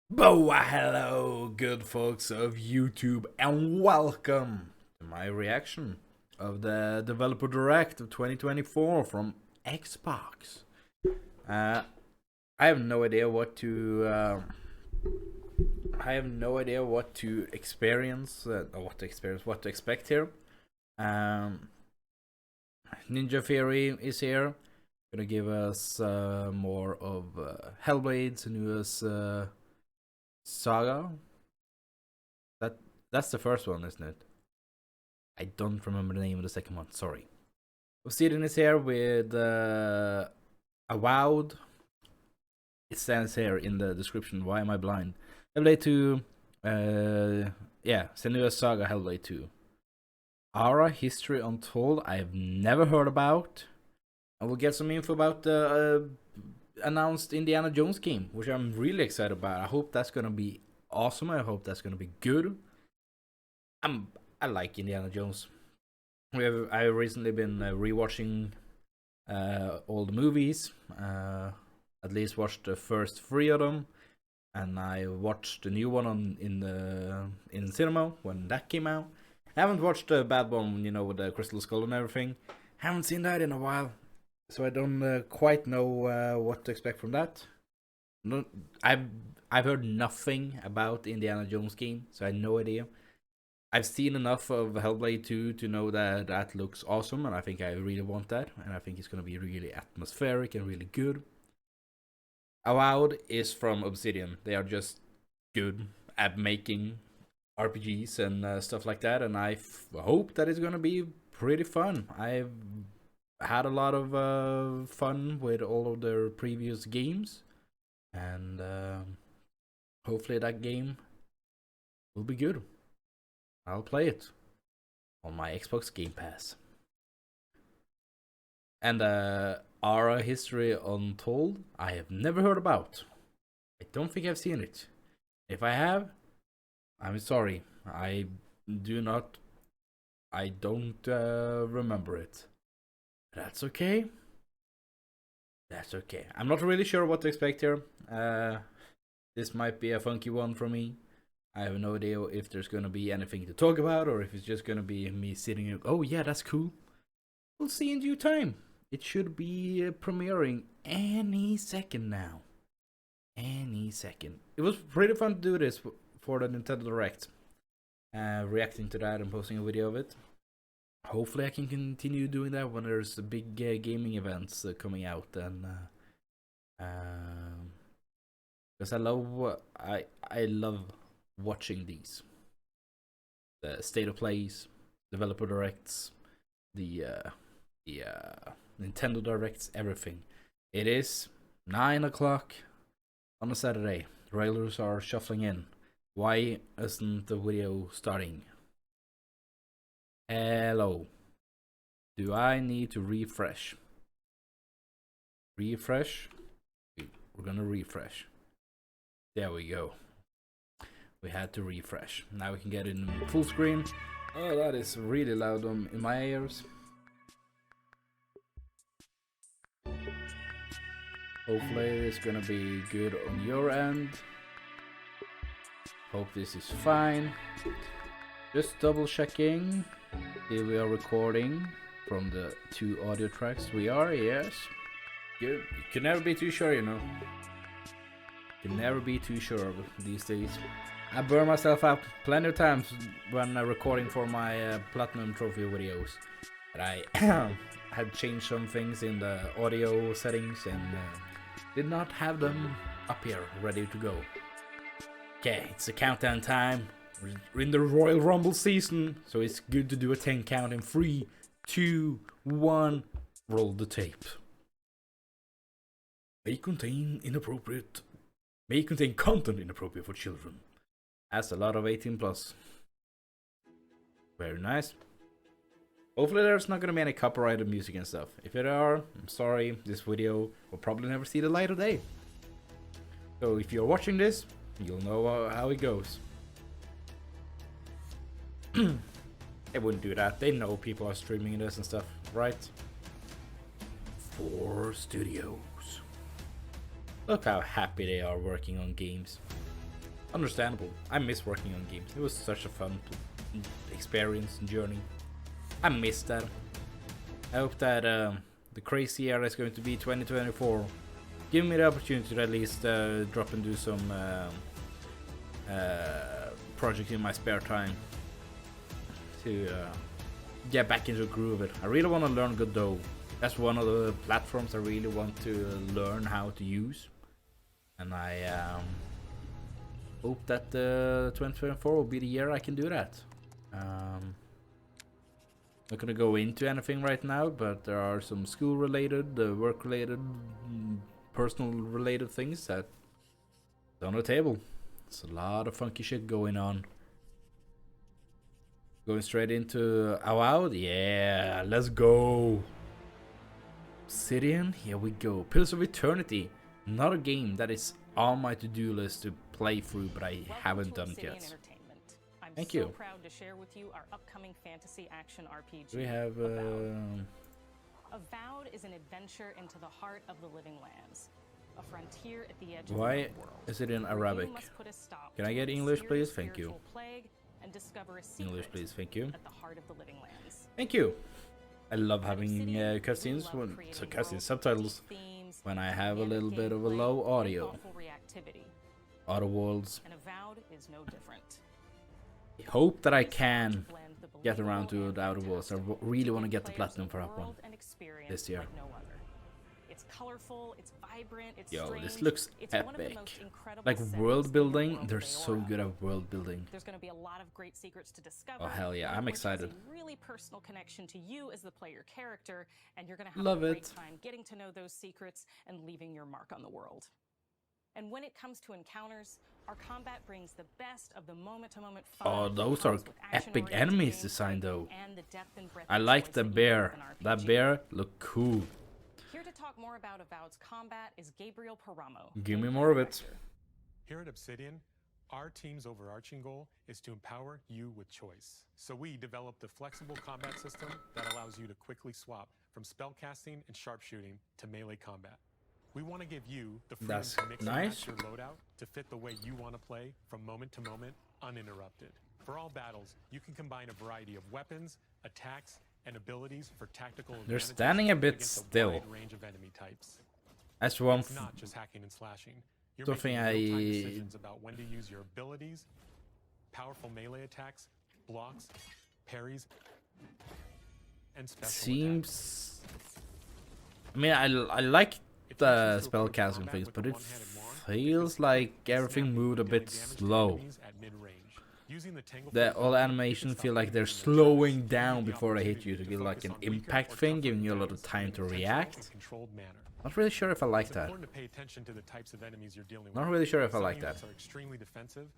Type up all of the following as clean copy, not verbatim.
Boa, hello, good folks of YouTube, and welcome to my reaction of the Developer Direct of 2024 from Xbox. I have no idea what to. I have no idea what to experience, or what to expect here. Ninja Theory is here, gonna give us more of Hellblade's newest saga. That's the first one, isn't it? I don't remember the name of the second one. Sorry. Obsidian is here with Avowed. It stands here in the description. Why am I blind? Hellblade 2. Senua Saga Hellblade 2. Ara History Untold. I have never heard about. And we'll get some info about the announced Indiana Jones game, which I'm really excited about. I hope that's gonna be awesome. I hope that's gonna be good. I like Indiana Jones. I've recently been rewatching all the movies. At least watched the first 3 of them, and I watched the new one in cinema when that came out. I haven't watched the bad one, with the Crystal Skull and everything. Haven't seen that in a while, so I don't quite know what to expect from that. No, I've heard nothing about the Indiana Jones game, so I have no idea. I've seen enough of Hellblade 2 to know that that looks awesome, and I think I really want that, and I think it's going to be really atmospheric and really good. Avowed is from Obsidian. They are just good at making RPGs and stuff like that, and I hope that it's going to be pretty fun. I've had a lot of fun with all of their previous games, and hopefully that game will be good. I'll play it on my Xbox Game Pass. And Ara History Untold, I have never heard about. I don't think I've seen it. If I have, I'm sorry. I don't remember it. That's okay. That's okay. I'm not really sure what to expect here. This might be a funky one for me. I have no idea if there's gonna be anything to talk about, or if it's just gonna be me sitting and, oh yeah, that's cool. We'll see in due time. It should be premiering any second now. Any second. It was pretty fun to do this for the Nintendo Direct. Reacting to that and posting a video of it. Hopefully I can continue doing that when there's the big gaming events coming out, and because I love watching these, the state of plays, developer directs, the Nintendo directs, everything. It is 9 o'clock on a Saturday. The regulars are shuffling in. Why isn't the video starting? Hello. Do I need to refresh? Refresh? We're gonna refresh. There we go. We had to refresh. Now we can get it in full screen. Oh, that is really loud in my ears. Hopefully it's gonna be good on your end. Hope this is fine. Just double checking if we are recording from the 2 audio tracks. We are, yes. Good. You can never be too sure, You can never be too sure these days. I burn myself out plenty of times when recording for my Platinum Trophy videos. But I had changed some things in the audio settings and did not have them up here ready to go. Okay, it's a countdown time. We're in the Royal Rumble season, so it's good to do a 10 count in 3, 2, 1. Roll the tape. May contain content inappropriate for children. That's a lot of 18 plus. Very nice. Hopefully there's not gonna be any copyrighted music and stuff. If there are, I'm sorry, this video will probably never see the light of day. So if you're watching this, you'll know how it goes. They wouldn't do that. They know people are streaming this and stuff, right? 4 Studios. Look how happy they are working on games. understandable. I miss working on games. It was such a fun experience and journey. I miss that. I hope that the crazy year is going to be 2024. Give me the opportunity to at least drop and do some project in my spare time to get back into the groove of it. I really want to learn Godot. That's one of the platforms I really want to learn how to use, and I hope that 2024 will be the year I can do that. Not gonna go into anything right now, but there are some school-related, work-related, personal-related things that are on the table. There's a lot of funky shit going on. Going straight into Avowed? Yeah, let's go. Obsidian? Here we go. Pillars of Eternity. Another game that is on my to-do list to play through, but I haven't done it yet. Thank you. Proud to share with you our upcoming fantasy action RPG. We have Avowed is an adventure into the heart of the living lands, a frontier at the edge why of the world. is it in Arabic? Can I get English, please? Thank you. And discover a English, please. Thank you. At the heart of the living lands. Thank you. I love having cutscenes, cutscenes subtitles when I have a little bit of a low audio. Auto worlds. And Avowed is no different. I hope that I can get around to the Outer Worlds. I really want to get the platinum for that one this year. It's colorful, it's vibrant, it's Yo, strange. this looks epic. Like world building, they're so good at world building. There's going to be a lot of great secrets to discover. Oh hell yeah, I'm excited. A really personal connection to you as the player character, and you're going to have Love a great it. time getting to know those secrets and leaving your mark on the world. And when it comes to encounters, our combat brings the best of the moment-to-moment fun. Oh, those are epic enemies designed though. And the depth and breadth I of like choice the that you bear. have in RPG. That bear look cool. Here to talk more about Avowed's combat is Gabriel Paramo. Give me more of it. Here at Obsidian, our team's overarching goal is to empower you with choice. So we developed a flexible combat system that allows you to quickly swap from spellcasting and sharpshooting to melee combat. We want to give you the freedom That's to mix and nice. match your loadout to fit the way you want to play from moment to moment, uninterrupted. For all battles, you can combine a variety of weapons, attacks, and abilities for tactical They're advantages standing a bit against still. wide range of enemy types. That's one It's not just hacking and slashing. You're something making real-time I- decisions about when to use your abilities, powerful melee attacks, blocks, parries, and special attacks. seems. I mean, I like If the you choose to approach spellcasting combat things, with but a it one-handed wand, feels you can like snap everything moved a dealing bit damage to slow. enemies at mid-range. Using the tangle The flip all button, animations you can feel stop like they're enemies in their slowing tracks, down giving you the before they hit you to opportunity give like focus an on weaker impact or thing, tougher giving you a lot of enemies time to in an intentional react. and controlled manner. Not really sure if I like It's that. important to pay attention to the types of enemies you're dealing with. Not really sure if I Some like that. units are extremely defensive,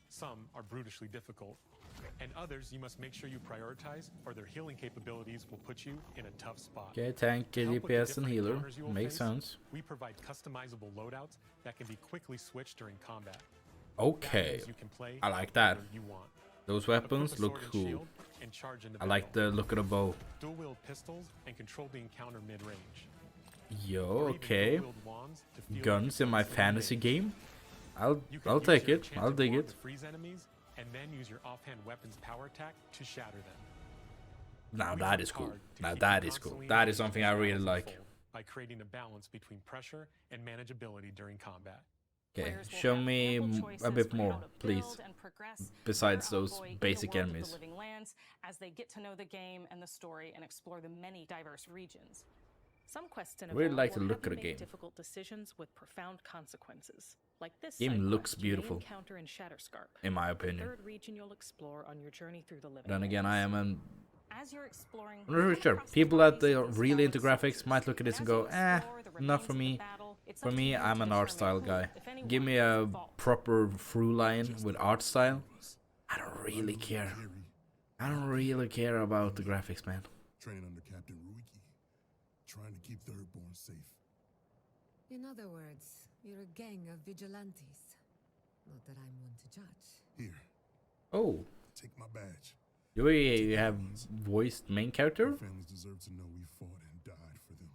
some are brutishly difficult, and others you must make sure you prioritize, or their healing capabilities will put you in a tough spot. Okay, tank, To help with the DPS, and different healer. encounters you will Makes face, sense. We provide customizable loadouts that can be quickly switched during combat. That Okay, means you can play I like that. whenever you want. Those Equip a weapons look sword and cool. shield and charge into I like battle. the look of the bow. Dual-wield pistols and control the encounter mid-range. Yo, Or even okay. dual-wield wands to feel Guns in my defense fantasy range. game. I'll You can I'll use take your it. I'll enchanted dig wand it. to freeze enemies, and then use your offhand weapon's power attack to shatter them. Now We that work is cool. hard to Now keep that you is cool. constantly That is engaged something as I really battles like. unfold by creating a balance between pressure and manageability during combat. Okay, Players will show have me ample a choices bit for more, how to please. build and progress Besides their those envoy in the basic world of the enemies. living lands as they get to know the game and the story and explore the many diverse regions. Some quests in I really Avowed like the will look have of you the make game. difficult decisions with profound consequences. Like this Game side looks quest you may beautiful. encounter in Shatterscarp, In my the opinion. third region you'll explore on your journey through the living Then again, I lands. am an. As you're exploring, I'm not really come sure. across People that bodies are of really these into fallen graphics soldiers. might look at this and As you go, eh, explore the not remains for of the me. battle, it's For up to me, you I'm to an art determine style who, guy. if anyone, Give me is a involved. proper through line with art style. I don't really care. I don't really care about the graphics, man. Training under Captain Ruiki, trying to keep Thirdborn safe. In other words, you're a gang of vigilantes. Not that I'm one to judge. Here, Oh, take my badge. you have voiced main Our character? families deserve to know we fought and died for them.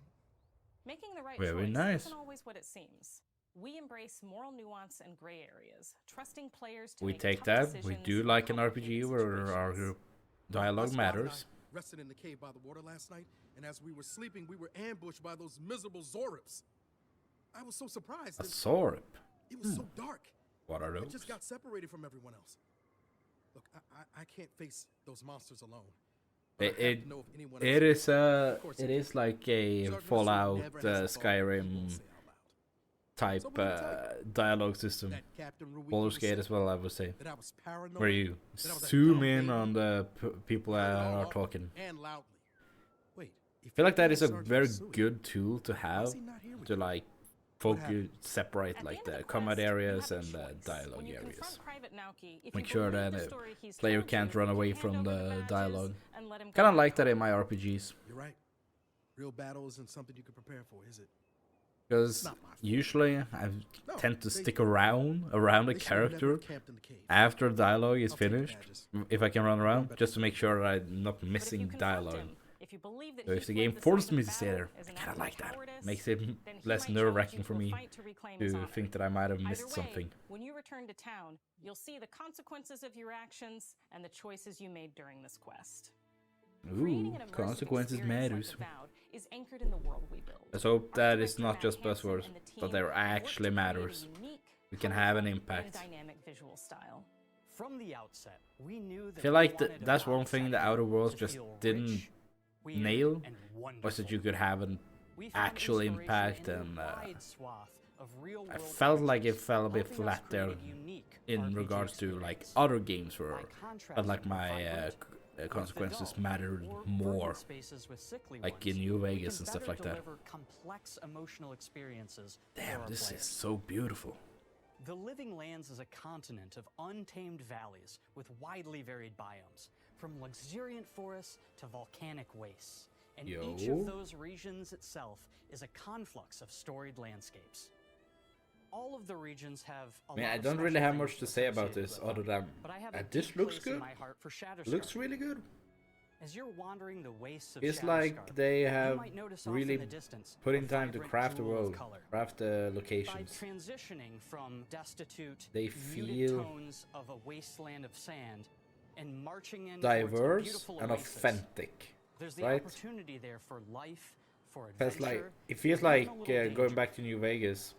Making the right Very choice nice. isn't always what it seems. We embrace moral nuance and gray areas, trusting players to We make take tough that. We decisions do in like an complicated RPG where our situations. dialogue My squad and matters. I rested in the cave by the water last night, and as we were sleeping, we were ambushed by those miserable Zorips. I was so surprised. A sword. It was so dark. What are I those? just got separated from everyone else. Look, I can't face those monsters alone. But I have It to know if anyone it else is Of course it you is like a Sergeant Fallout never has a thought he won't Skyrim say out loud. type So what did he tell dialogue system. That Captain Ruiki Baldur's was Gate sick, as well, I would say. that I was paranoid, Where you that I was a zoom dumb in baby. on the people that Heard it all are often talking. and loudly. Wait, I feel like that you is a Sergeant very Usui, good tool to why have is he not here with to you? like What focus, happened? separate At like end the of the combat quest, you areas have a and the choice. dialogue When you areas. confront Private Naoki, if Make you sure believe that the the story he's player told can't you, run you away can from hand over the badges dialogue. and let him go Kind of back like that home. in my RPGs. You're right. Real battle isn't something you can prepare for, is it? Because Not my fault. usually I No, tend to they- stick around the They should have character never camped in the cave. after dialogue is I'll take the finished. badges. If I can run around, better just to make sure that I'm not But if you missing confront dialogue. him, if you believe that So he if the fled game the forced site me of to stay there, battle as I an kind act of like that. cowardice, Makes it then he less might challenge nerve-wracking you for to a me fight to reclaim his to honor. think that I might have Either missed way, something. when you return to town, you'll see the consequences of your actions and the choices you made during this quest. Creating Ooh, an immersive consequences experience matters. like Avowed is anchored in the world we build. Let's hope Art that is director not Matt just Hansen buzzwords, and the but team there have worked actually to create a matters. unique, We can have an colorful, impact. and dynamic visual style. From the outset, we knew that I feel we like wanted that's Avowed one thing the Second Outer Worlds to just feel didn't rich, weird, nail, and was that wonderful. you could have an We found actual inspiration impact, in a and wide swath of I real-world felt like it images, fell a bit helping us flat there create a unique in RPG regards to like experience. other games where By I felt contrast like to my vibrant, consequences dull, mattered or more, verdant spaces with sickly like ones, in New we Vegas can and stuff better like that. deliver complex emotional experiences for Damn, our this players. is so beautiful. The Living Lands is a continent of untamed valleys with widely varied biomes, from luxuriant forests to volcanic wastes. And each Yo. of those regions itself is a conflux of storied landscapes. All of the regions have a Man, lot I of don't really special have things much to say about associated this with other them, than but I have a this deep looks place in good. my heart for Looks Shatterstar. really good. As you're wandering the wastes of It's like Shatterscar, they you have might notice off really in the distance put a in time to vibrant craft the jewel of world, color. craft the By locations. transitioning from destitute, They muted feel tones of a wasteland of sand and marching in towards a diverse beautiful and oasis, authentic. there's the right? opportunity there for life, for Feels adventure. like it feels and even like a little danger. going back to New Vegas,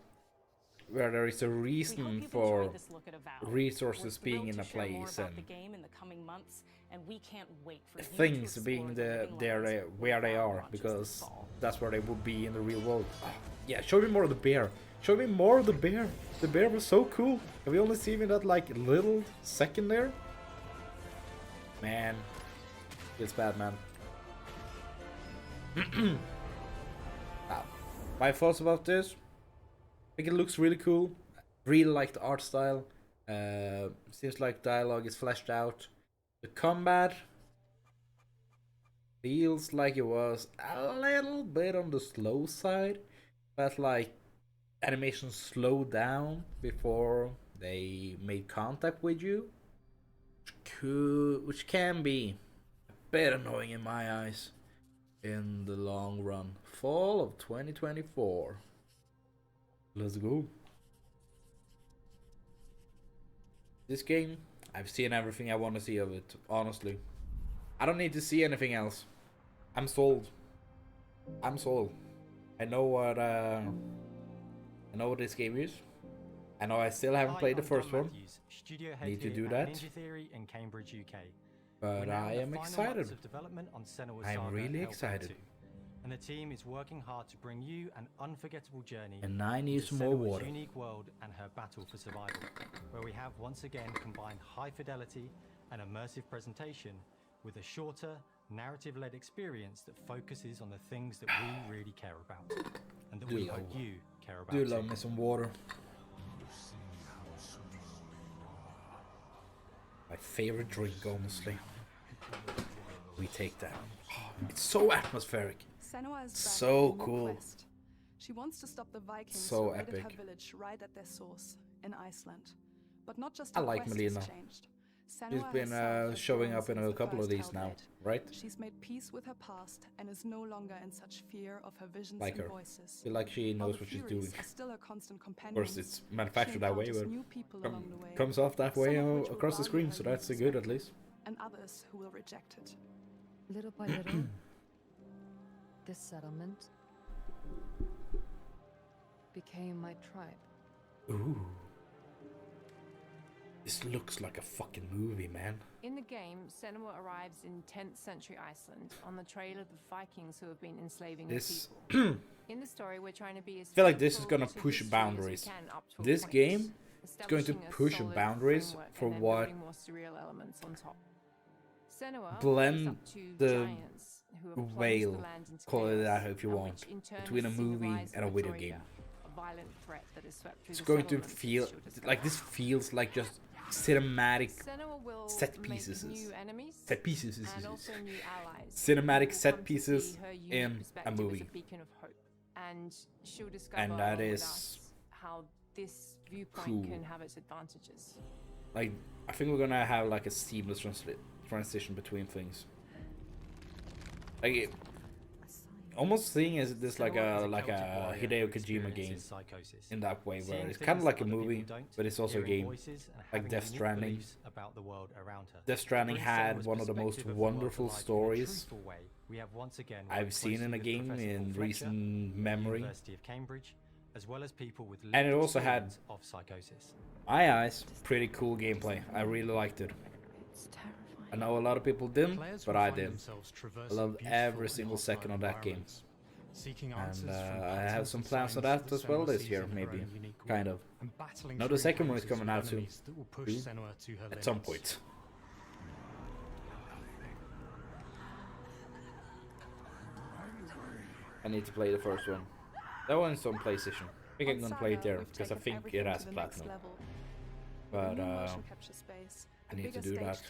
where there is a We hope reason you've for enjoyed this look at Avowed. resources We're being thrilled in a to share more place about and the game in the coming months, and we can't wait for you to things explore being the the Living there Lands where they Avowed are, launches this because fall. that's where they would be in the real world. Ah, yeah, show me more of the bear. Show me more of the bear. The bear was so cool. Have we only seen in that like little second there? Man, it's bad, man. Now, my thoughts about this. I think it looks really cool. Really like the art style. Seems like dialogue is fleshed out. The combat feels like it was a little bit on the slow side. But like animations slowed down before they made contact with you. Which can be a bit annoying in my eyes in the long run. Fall of 2024. Let's go. This game, I've seen everything I want to see of it, honestly. I don't need to see anything else. I'm sold. I'm sold. I know what this game is. I know I still haven't played the first one, Studio head Need to here do at that. Ninja Theory in Cambridge, UK. but We're now I in the am final excited. months of development on Senua's I'm Saga really Hellbound excited. 2, and the team is working hard to bring you an unforgettable journey And I need into some more Senua's water. unique world and her battle for survival, where we have once again combined high fidelity and immersive presentation with a shorter, narrative-led experience that focuses on the things that we really care about, and that Do we love- hope you care about Do too. love me some water. My favorite drink, honestly. We take that. It's so atmospheric. Senua is back So with a new cool. quest. She wants to stop the Vikings So who raided her epic. village right at their source in Iceland. But not just I her like quest Melina. has changed. Senua been herself has showing grown up in since a the couple of first these now, Hellblade. right? She's made peace with her past and is no longer in such fear of her visions Like and her. voices. Feel like she While knows the what she's Furies doing. are still her constant Of companions, course, it's she manufactured that way, encounters but new people along the way, comes off that way some of which will across the value screen, her so that's unique good at perspective, least. and others who will reject it. Little by little, this settlement became my tribe. Ooh. This looks like a fucking movie, man. In the game, Senua arrives in 10th century Iceland on the trail of the Vikings who have been enslaving her This people. In the story, we're trying to be as I feel like this is faithful gonna to push history as we boundaries. can up to a This point, game is going to establishing a push solid boundaries framework for and then what building more surreal elements on top. Senua blend is up to the giants who have plunged whale, the land into call it chaos, that if you and want, which in turn between a has movie civilized and a the video Troika, game. a violent threat that has swept through It's the going to settlements feel she'll discover. like this feels like just cinematic Senua will set make pieces. new enemies Set pieces. and also new allies. Cinematic who set come to pieces see her unique in a perspective movie. as a beacon of hope. And she'll discover And that along with is us how this viewpoint cool. can have its advantages. Like, I think we're gonna have like a seamless transition between things. Like, almost seeing as this like a Hideo Kojima game in that way, where it's kind of like a movie, but it's also a game. Like Death Stranding. Death Stranding had one of the most wonderful stories I've seen in a game in recent memory. And it also had, my eyes, pretty cool gameplay. I really liked it. I know a lot of people didn't, but I did. I loved every single second of that game. And I have some plans for that as well this year, maybe. Kind of. Now the second one is coming out soon. At some point. I need to play the first one. That one's on PlayStation. I think I'm gonna play it there, because I think it has platinum. But I need to do that.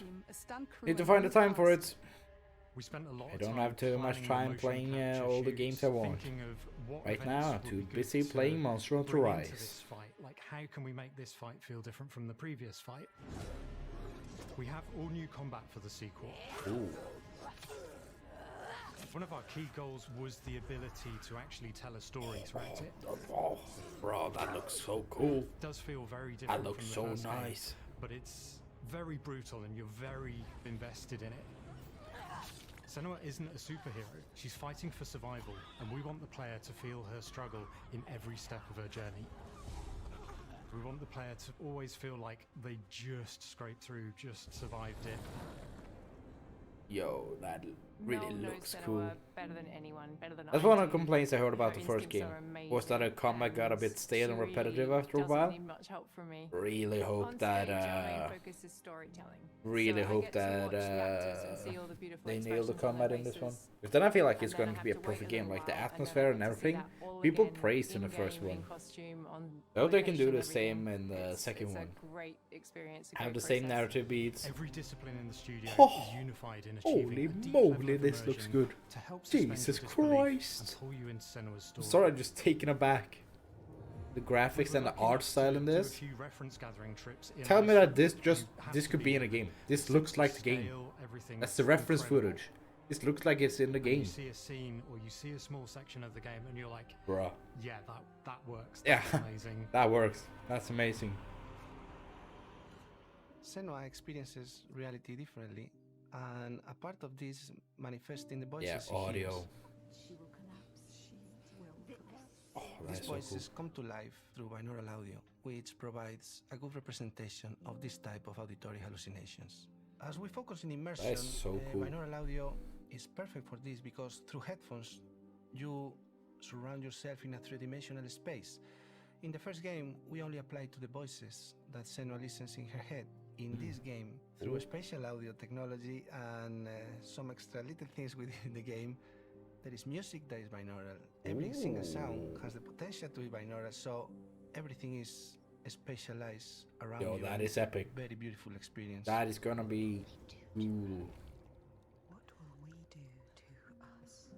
Need to find the time for it. I don't have too much time playing all the games I want. Right now, I'm too busy playing Monster Hunter Rise. Like, how can we make this fight feel different from the previous fight? We have all new combat for the sequel. Ooh. One of our key goals was the ability to actually tell a story throughout it. Oh, bro, that looks so cool. It does feel very different. That looks from the so first nice. game, but it's very brutal and you're very invested in it. Senua isn't a superhero. She's fighting for survival, and we want the player to feel her struggle in every step of her journey. We want the player to always feel like they just scraped through, just survived it. Yo, that really looks cool. Better than anyone, better than That's I one of do. the complaints I heard about Her the first game. instincts are Was that a amazing, combat got a bit stale and she repetitive after a doesn't while. need much help from me. Really hope On that stage, our main focus is storytelling. really So I hope get to that watch the actors and see all the beautiful they nail the expressions on their combat in this one. faces. Because then I feel like And it's then going I to be a have to wait perfect little game, like the while, and then I atmosphere and get to see everything. that all People again praised in the first in-game, one. in costume, on I hope they can do location, the same everything. in the second It's one. a great experience, a Have great the same process. narrative beats. Every discipline in the studio Oh, is unified in achieving holy a deep moly, level of this looks immersion good. to help suspend your Jesus disbelief and Christ. pull you into Senua's I'm story. sorry, I'm just taken aback. The graphics and the art style in this. Tell me that this could be in a game. This looks like the game. That's the reference footage. This looks like it's in the game. You see a scene or you see a small section of the game and you're like, Bruh. yeah, that works. Yeah, That's amazing. that works. That's amazing. Senua experiences reality differently, and a part of this manifests in the voices Yeah, she audio. hears. Oh, These that's so cool. voices come to life through binaural audio, which provides a good representation of this type of auditory hallucinations. As we focus in immersion, That is so cool. binaural audio is perfect for this because through headphones, you surround yourself in a three-dimensional space. In the first game, we only applied to the voices that Senua listens in her head. In this game, through spatial audio technology and some extra little things within the game, there is music that is binaural. Every single sound has the potential to be binaural, so everything is spatialized around Yo, you. that and is it's a epic. Very beautiful experience. That is gonna be cool.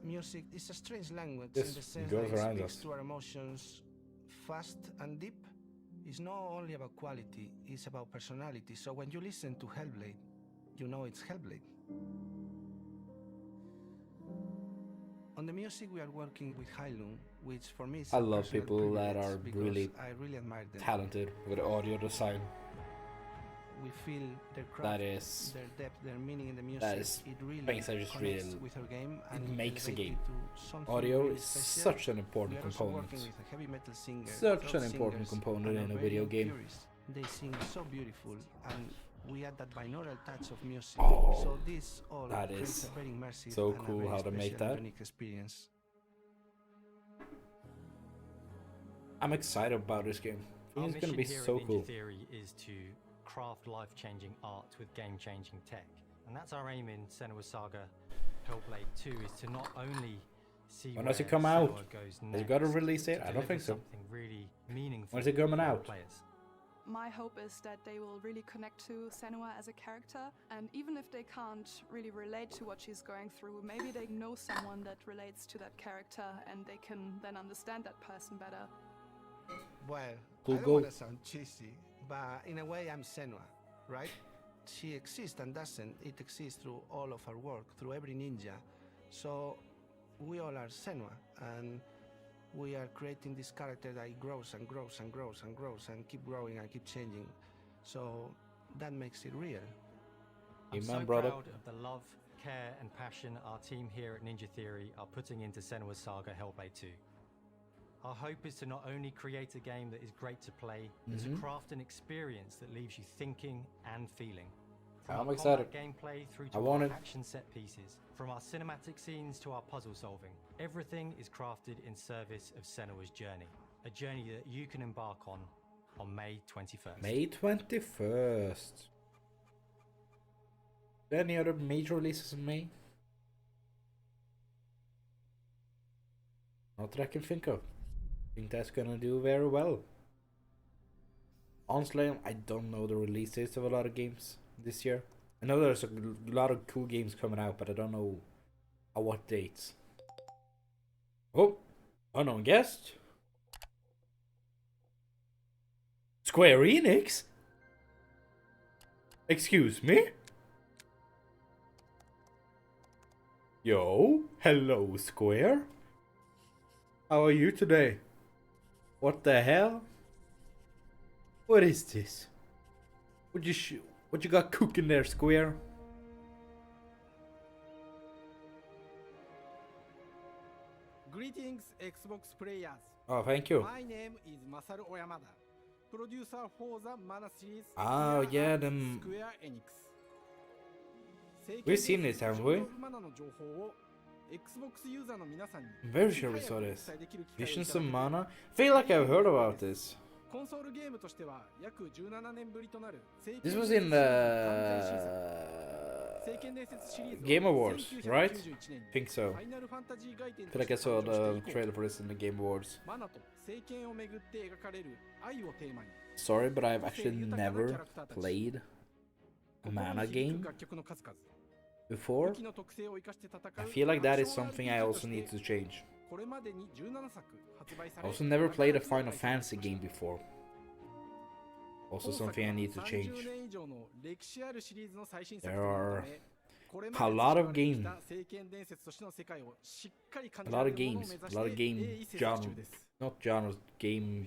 Music is a strange language Yes, in the it sense goes that it around speaks us. to our emotions fast and deep. It's not only about quality, it's about personality. So when you listen to Hellblade, you know it's Hellblade. On the music, we are working with Heilung, which for me is I a love personal people that privilege are because really I really admire them. talented with audio design. We feel their craft, That is, their depth, their meaning in the music. that is It really things I just connects really, with our game and it makes a elevates game. it to something Audio really is special. such an We important are also component. working with a heavy metal singer, Such rock an important singers, component and in a our video very game. purists. They sing so beautiful, and we add that binaural touch of music. Oh, So this all that creates is a very immersive so and a cool very how to make special and that. unique experience. I'm excited about this game. I Our think it's gonna be mission here so at Ninja cool. Theory is to craft life-changing art with game-changing tech, and that's our aim in Senua Saga Hellblade 2, is to not only see When where does it come Senua out? goes Has it got a next, release date? to I don't think deliver so. something really meaningful When is it coming for our out? players. My hope is that they will really connect to Senua as a character, and even if they can't really relate to what she's going through, maybe they know someone that relates to that character and they can then understand that person better. Well, Cool I don't goal. want to sound cheesy, but in a way I'm Senua, right? She exists and doesn't. It exists through all of our work, through every ninja. So we all are Senua, and we are creating this character that grows and grows and grows and grows and keep growing and keep changing. So that makes it real. I'm Amen, so brother. proud of the love, care and passion our team here at Ninja Theory are putting into Senua Saga Hellblade 2. Our hope is to not only create a game that is great to play, but to craft an experience that leaves you thinking and feeling. From I'm our excited. combat gameplay through I to want our it. action set pieces, from our cinematic scenes to our puzzle solving, everything is crafted in service of Senua's journey. A journey that you can embark on May 21st. May 21st. Any other major releases in May? Not that I can think of. I think that's gonna do very well. Honestly, I don't know the release dates of a lot of games this year. I know there's a lot of cool games coming out, but I don't know at what dates. Oh, unknown guest. Square Enix? Excuse me? Yo, hello Square. How are you today? What the hell? What is this? What you got cooking there, Square? Greetings, Xbox players. Oh, thank you. My name is Masaru Oyamada, producer for the Mana series. Oh, here yeah, at them. Square Enix. We've seen this, haven't we? I'm very sure we saw this. Visions of Mana? I feel like I've heard about this. This was in the Game Awards, right? I think so. I feel like I saw the trailer for this in the Game Awards. Sorry, but I've actually never played a Mana game before. I feel like that is something I also need to change. I also never played a Final Fantasy game before. Also something I need to change. There are a lot of games. A lot of games. A lot of game genres. Not genres, game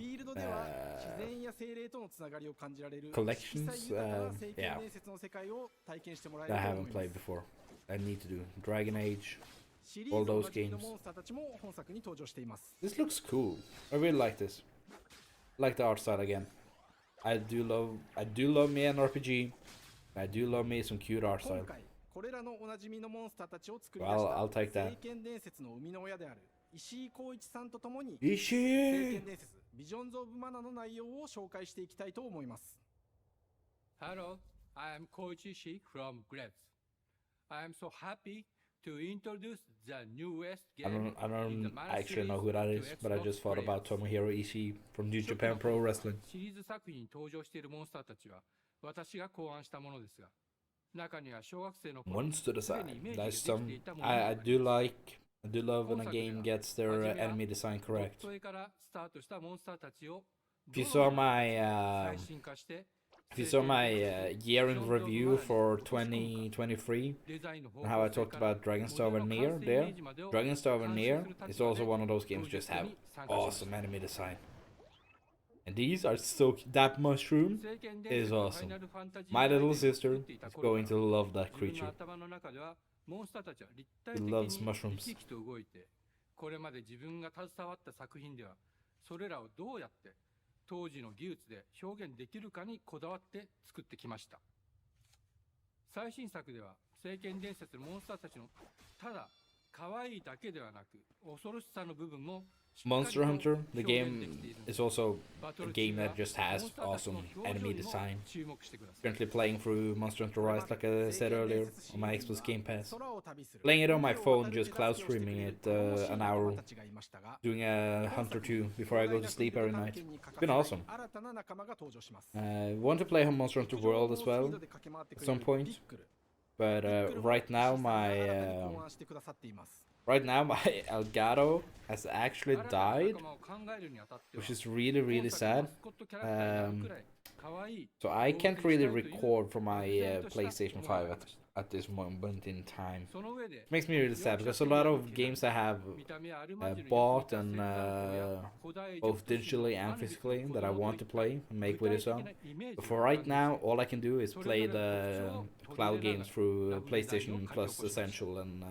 collections. Yeah. That I haven't played before. I need to do. Dragon Age. All those games. This looks cool. I really like this. Like the art style again. I do love me an RPG. I do love me some cute art style. Well, I'll take that. Ishii! Hello, I am Koichi Ishii from Grabs. I am so happy to introduce the newest game. I don't actually know who that is, but I just thought about Tomohiro Ishii from New Japan Pro Wrestling. シリーズ作品に登場しているモンスターたちは私が考案したものですが、中には小学生の頃 Monster すでに design. イメージが That's できて some. いたものが I do love when a game gets their enemy design ドッ correct. ト絵からスタートしたモンスターたちを If you saw my 最新化して If you saw my year in review for 2023 and how I talked about Dragonstar Veneer there, Dragonstar Veneer is also one of those games just have awesome enemy design. And these are so... That mushroom is awesome. My little sister is going to love that creature. He loves mushrooms. これまで自分が携わった作品ではそれらをどうやって当時の技術で表現できるかにこだわって作ってきました。最新作では聖剣伝説のモンスターたちのただ可愛いだけではなく恐ろしさの部分も Monster Hunter, the game, is also a game that just has awesome enemy design. Currently playing through Monster Hunter Rise, like I said earlier, on my Xbox Game Pass. Playing it on my phone, just cloud streaming it an hour, doing a Hunt or two before I go to sleep every night. It's been awesome. Want to play Monster Hunter World as well, at some point. But right now my Elgato has actually died, which is really sad. So I can't really record from my PlayStation 5 at this moment in time. It makes me really sad because a lot of games I have bought and both digitally and physically that I want to play and make videos on. But for right now, all I can do is play the cloud games through PlayStation Plus Essential and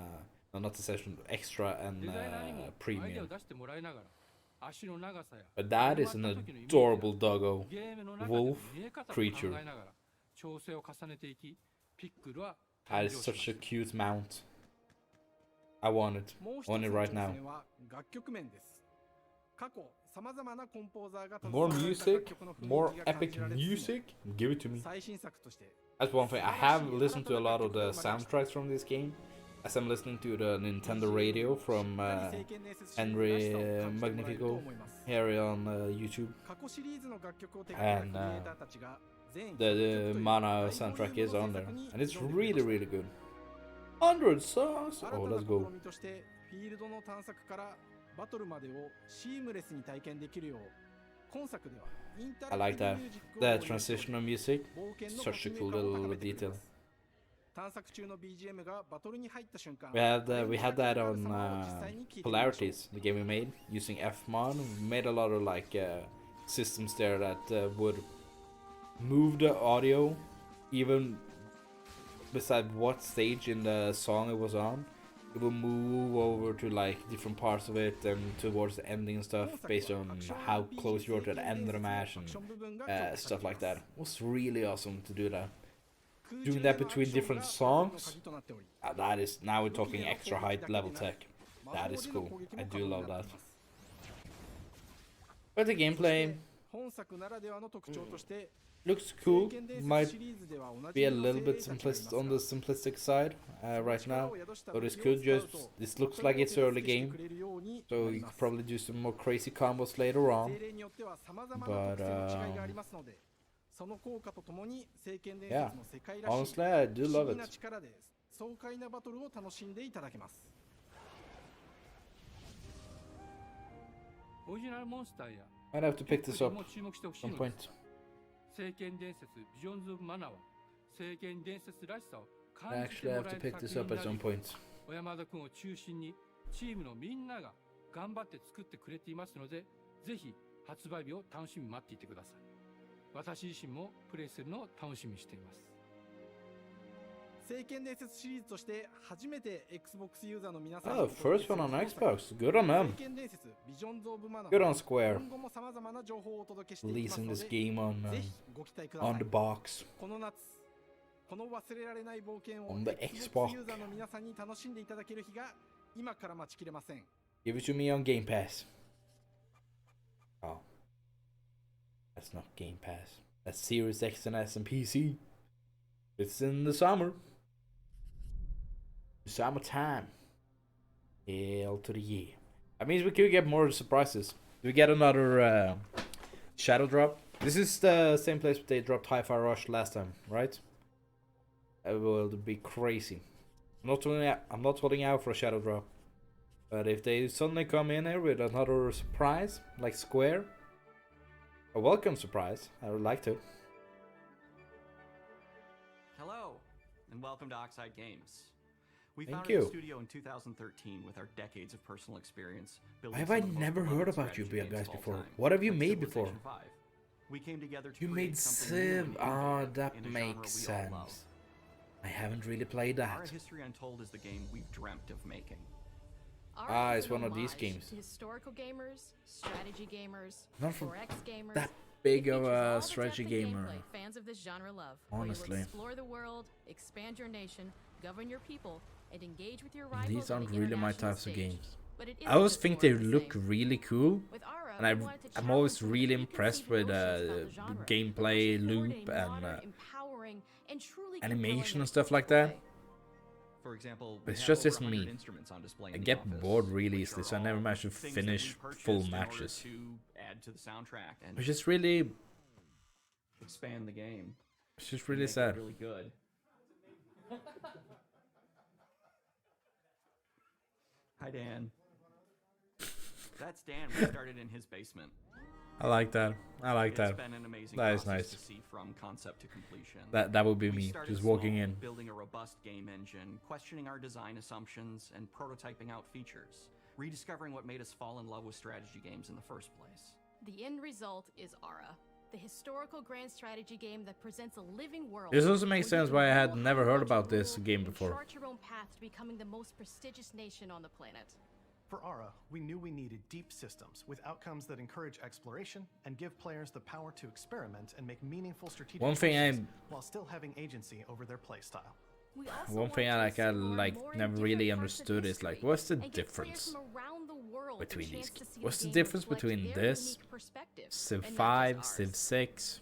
not Essential, Extra and Premium. But that is an adorable doggo wolf creature. That is such a cute mount. I want it. I want it right now. More music, more epic music, give it to me. That's one thing. I have listened to a lot of the soundtracks from this game, as I'm listening to the Nintendo radio from Henry Magnifico here on YouTube. And the Mana soundtrack is on there, and it's really good. 100 songs! Oh, let's go. I like that. The transitional music, such a cool little detail. We had that on Polarities, the game we made, using Fmon. We made a lot of like systems there that would move the audio even beside what stage in the song it was on. It will move over to like different parts of it and towards the ending and stuff based on how close you are to the end of the match and stuff like that. It was really awesome to do that. Doing that between different songs, that is, now we're talking extra high level tech. That is cool. I do love that. But the gameplay looks cool. Might be a little bit on the simplistic side right now, but it's cool. This looks like it's early game, so you could probably do some more crazy combos later on. But yeah, honestly, I do love it. I'd have to pick this up at some point. I actually have to pick this up at some point. 小山田君を中心にチームのみんなが頑張って作ってくれていますので、ぜひ発売日を楽しみに待っていてください。私自身もプレイするのを楽しみにしています。聖剣伝説シリーズとして初めて Xbox ユーザーの皆さん Oh, first one on Xbox. Good on them. Good on Square. Releasing this game on the box. On the Xbox. Give it to me on Game Pass. Oh. That's not Game Pass. That's Series X and S and PC. It's in the summer. Summertime. Hell to the year. That means we could get more surprises. Do we get another Shadow Drop? This is the same place they dropped Hi-Fi Rush last time, right? It will be crazy. I'm not holding out for a Shadow Drop. But if they suddenly come in here with another surprise, like Square, a welcome surprise, I would like to. Hello, and welcome to Oxide Games. We Thank founded the you. studio in 2013 with our decades of personal experience. Why have I never heard about you guys before? What have you made before? We came together to You made Civ. Ah, that makes sense. I haven't really played Our that. History Untold is the game we've dreamt of making. Ah, it's one of these games. To historical gamers, strategy gamers, Not from 4X gamers. that big It of features all a the strategy depth of gamer. gameplay fans of this genre love. Honestly. Where you'll explore the world, expand your nation, govern your people, and engage with your rivals. These on aren't the really my international types of stage. games. But it I isn't always just think more they of the look same. really cool, With Aura, and we wanted to I'm always challenge really some impressed with preconceived notions about the genre, gameplay pushing forward loop a and modern, empowering, and truly animation compelling and stuff like that. For example, But it's we have just over as 100 me. instruments on display I in the get office, bored really which easily, are so I never all manage to things that we finish purchased full in order matches. to add to the soundtrack and Which is really, expand the game. it's just and really make it sad. really good. Hi, Dan. That's Dan. We started in his basement. I like that. I like It's that. been an amazing That is process nice. to see from concept to completion. That would be We me, started just walking small, in. building a robust game engine, questioning our design assumptions, and prototyping out features, rediscovering what made us fall in love with strategy games in the first place. The end result is Aura, the historical grand strategy game that presents a living world. This also makes where you sense can why I had control never how heard much about you this rule game and before. chart your own path to becoming the most prestigious nation on the planet. For Aura, we knew we needed deep systems with outcomes that encourage exploration and give players the power to experiment and make meaningful strategic One thing choices I'm- while still having agency over their playstyle. We also One thing wanted to I explore more never in really different parts of understood is like, history what's the and give players difference from around the world the between these? chance to see What's the game difference reflect between their this, unique perspective, Civ and not just 5, ours. Civ 6?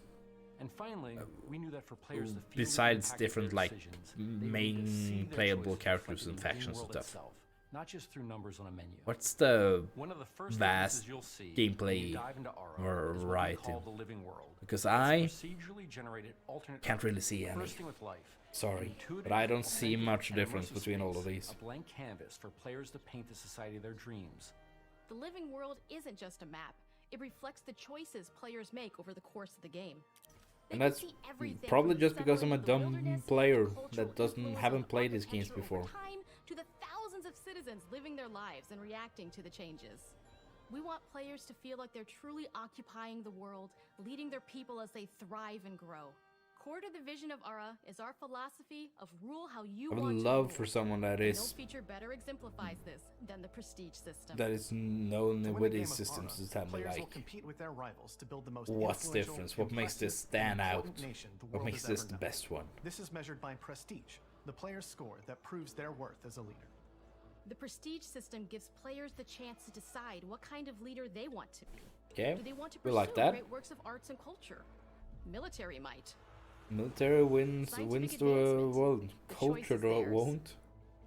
And finally, we knew that for players to feel the Besides impact of different their like decisions, they would need to see main their playable choices characters reflected and in the game factions and world stuff. itself, not just through numbers on a menu. What's the One of the first vast differences you'll see when gameplay you dive into Aura is what we variety? call the living world. Because It's I procedurally generated alternate can't really see any. bursting with life. Sorry, Intuitive, but I don't see authentic, much and difference immersive between all of space, these. A blank canvas for players to paint the society of their dreams. The living world isn't just a map. It reflects the choices players make over the course of the game. And that's probably just because I'm a dumb player that haven't played these games before. Time to the thousands of citizens living their lives and reacting to the changes. We want players to feel like they're truly occupying the world, leading their people as they thrive and grow. Core to the vision of Aura is our philosophy of rule how you I would want to love rule. for someone that And is no feature better exemplifies this than the Prestige system. that is known To win with a these game of systems Aura, to tell me players will like compete with their rivals to build the most what's influential, difference, what makes this impressive, stand and out, important nation the what world makes has this ever the known. best one. This is measured by prestige, the player's score that proves their worth as a leader. The Prestige system gives players the chance to decide what kind of leader they want to be. Okay, Do they want to we pursue like that. great works of arts and culture? Military might. Military wins Scientific the advancement. world. The Culture choice is though theirs. won't.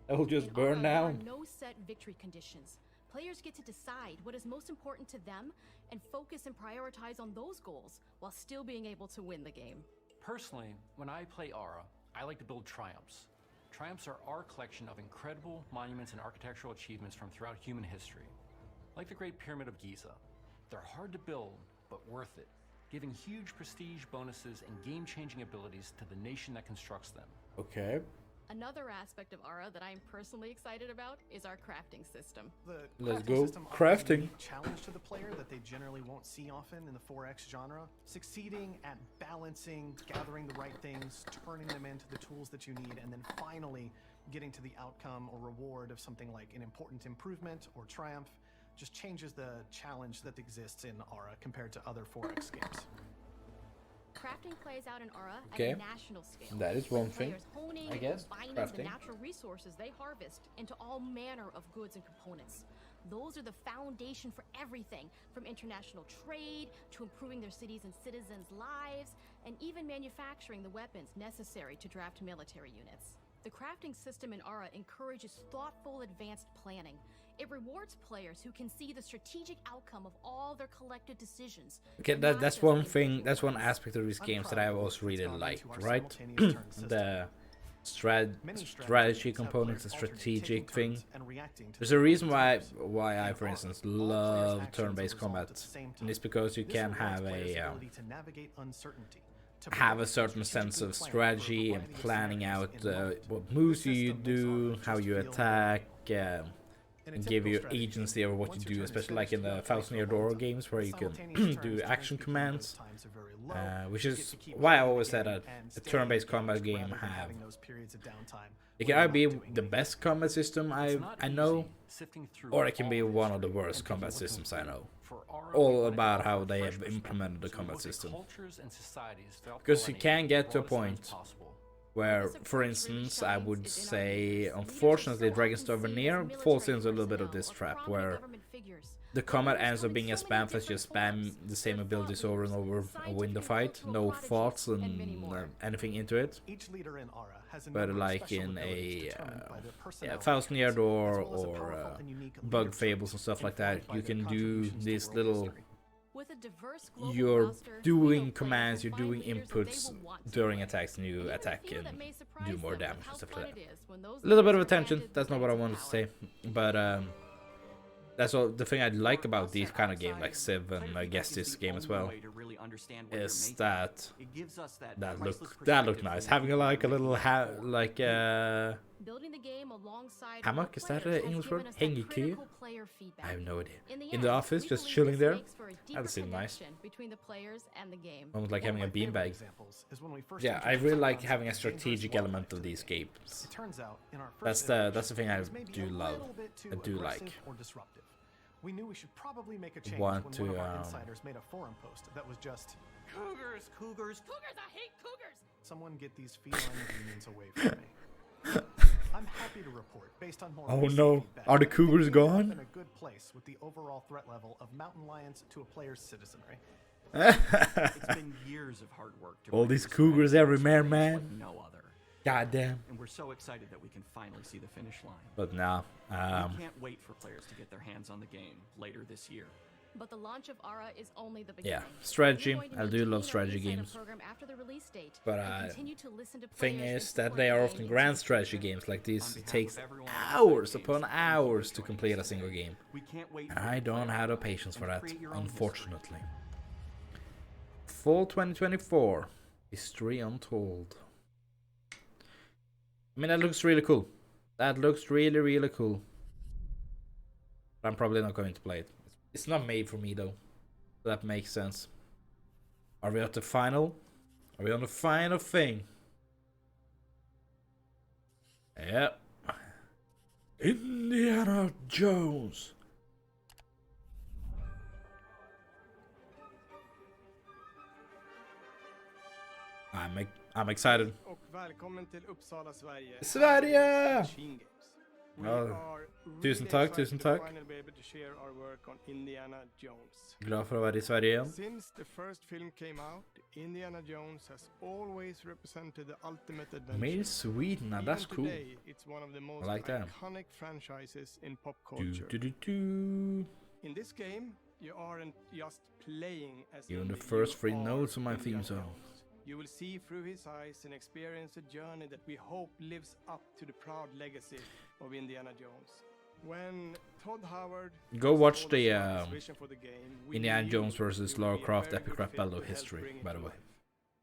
It will just In burn Aura, there are down. no set victory conditions. Players get to decide what is most important to them and focus and prioritize on those goals while still being able to win the game. Personally, when I play Aura, I like to build triumphs. Triumphs are our collection of incredible monuments and architectural achievements from throughout human history. Like the Great Pyramid of Giza. They're hard to build, but worth it, giving huge prestige bonuses and game-changing abilities to the nation that constructs them. Okay. Another aspect of Aura that I'm personally excited about is our crafting system. The Let's crafting go system offers a crafting. unique challenge to the player that they generally won't see often in the 4X genre. Succeeding at balancing, gathering the right things, turning them into the tools that you need, and then finally getting to the outcome or reward of something like an important improvement or triumph just changes the challenge that exists in Aura compared to other 4X games. Crafting plays out in Aura Okay. at a national scale. That is with one thing, players honing I and guess, combining crafting. the natural resources they harvest into all manner of goods and components. Those are the foundation for everything, from international trade to improving their cities and citizens' lives, and even manufacturing the weapons necessary to draft military units. The crafting system in Aura encourages thoughtful, advanced planning. It rewards players who can see the strategic outcome of all their collective decisions. Okay, and not that's just one the thing. individual That's one ones. aspect of these games that I also really liked, right? simultaneous turn system. The Many strategy have components, the players alternate strategic taking thing. turns and reacting to There's the a reason why turns. I, In for Aura, instance, all players' love actions are turn-based resolved combat, at the same and it's time. because you This can rewards have players' a ability to navigate uncertainty, have a certain sense of strategy and planning out what moves you do, how you attack, and give you agency over what you do, especially like in the Thousand Year Door games where you can do action commands, which is why I always said that a turn-based combat game have it can either be the best combat system I know, or it can be one of the worst combat systems I know. All about how they have implemented the combat system. Because you can get to a point where, for instance, I would say, unfortunately, Dragon's Star Veneer falls into a little bit of this trap, where the combat ends up being a spam fest, you spam the same abilities over and over and win the fight, no thoughts and anything into it. But like in a Thousand Year Door or Bug Fables and stuff like that, you can do these little... You're doing commands, you're doing inputs during attacks, and you attack and do more damage and stuff like that. A little bit of attention, that's not what I wanted to say, but that's all. The thing I like about these kind of games, like Civ and I guess this game as well, is that that look nice. Having like a little Building the game alongside hammock, is that an English word? Hengekøye? I have no idea. In the office, just chilling there. That seems nice. Between the players and the game. Almost like having a beanbag. Yeah, I really like having a strategic element of these games. That's the thing I do love. I do like. We knew we should probably make a change Want when to, one of our insiders made a forum post that was just Cougars, Cougars, Cougars, I hate Cougars! Someone get these feline demons away from me. I'm happy to report, based on more no, are the Cougars gone? In a good place with the overall threat level of mountain lions to a player's citizenry. It's been years of hard work to all these Cougars everywhere, man. Like no other. Goddamn. And we're so excited that we can finally see the finish line. But now, we can't wait for players to get their hands on the game later this year. But the launch of Ara is only the beginning. yeah, strategy. I do love strategy games. But thing is that they are often grand strategy games like this. It takes hours upon hours to complete a single game. And I don't have the patience for that, unfortunately. Fall 2024. History Untold. I mean, that looks really cool. That looks really, really cool. But I'm probably not going to play it. It's not made for me, though. That makes sense. Are we at the final? Are we on the final thing? Yep. Indiana Jones. I'm excited. Och välkommen till Uppsala, Sverige. Sverige! Ja, tusen tack. Glad för att vara i Sverige igen. Since the first film came out, Indiana Jones has always represented the ultimate adventure. Made in Sweden, now that's cool. Today, it's one of the most I like that. iconic franchises in pop culture. In this game, you aren't just playing as Even the first 3 notes of my theme song. You will see through his eyes and experience a journey that we hope lives up to the proud legacy of Indiana Jones. When Todd Howard go watch the Indiana Jones versus Lara Croft Epic Rap Battle of History, by the way.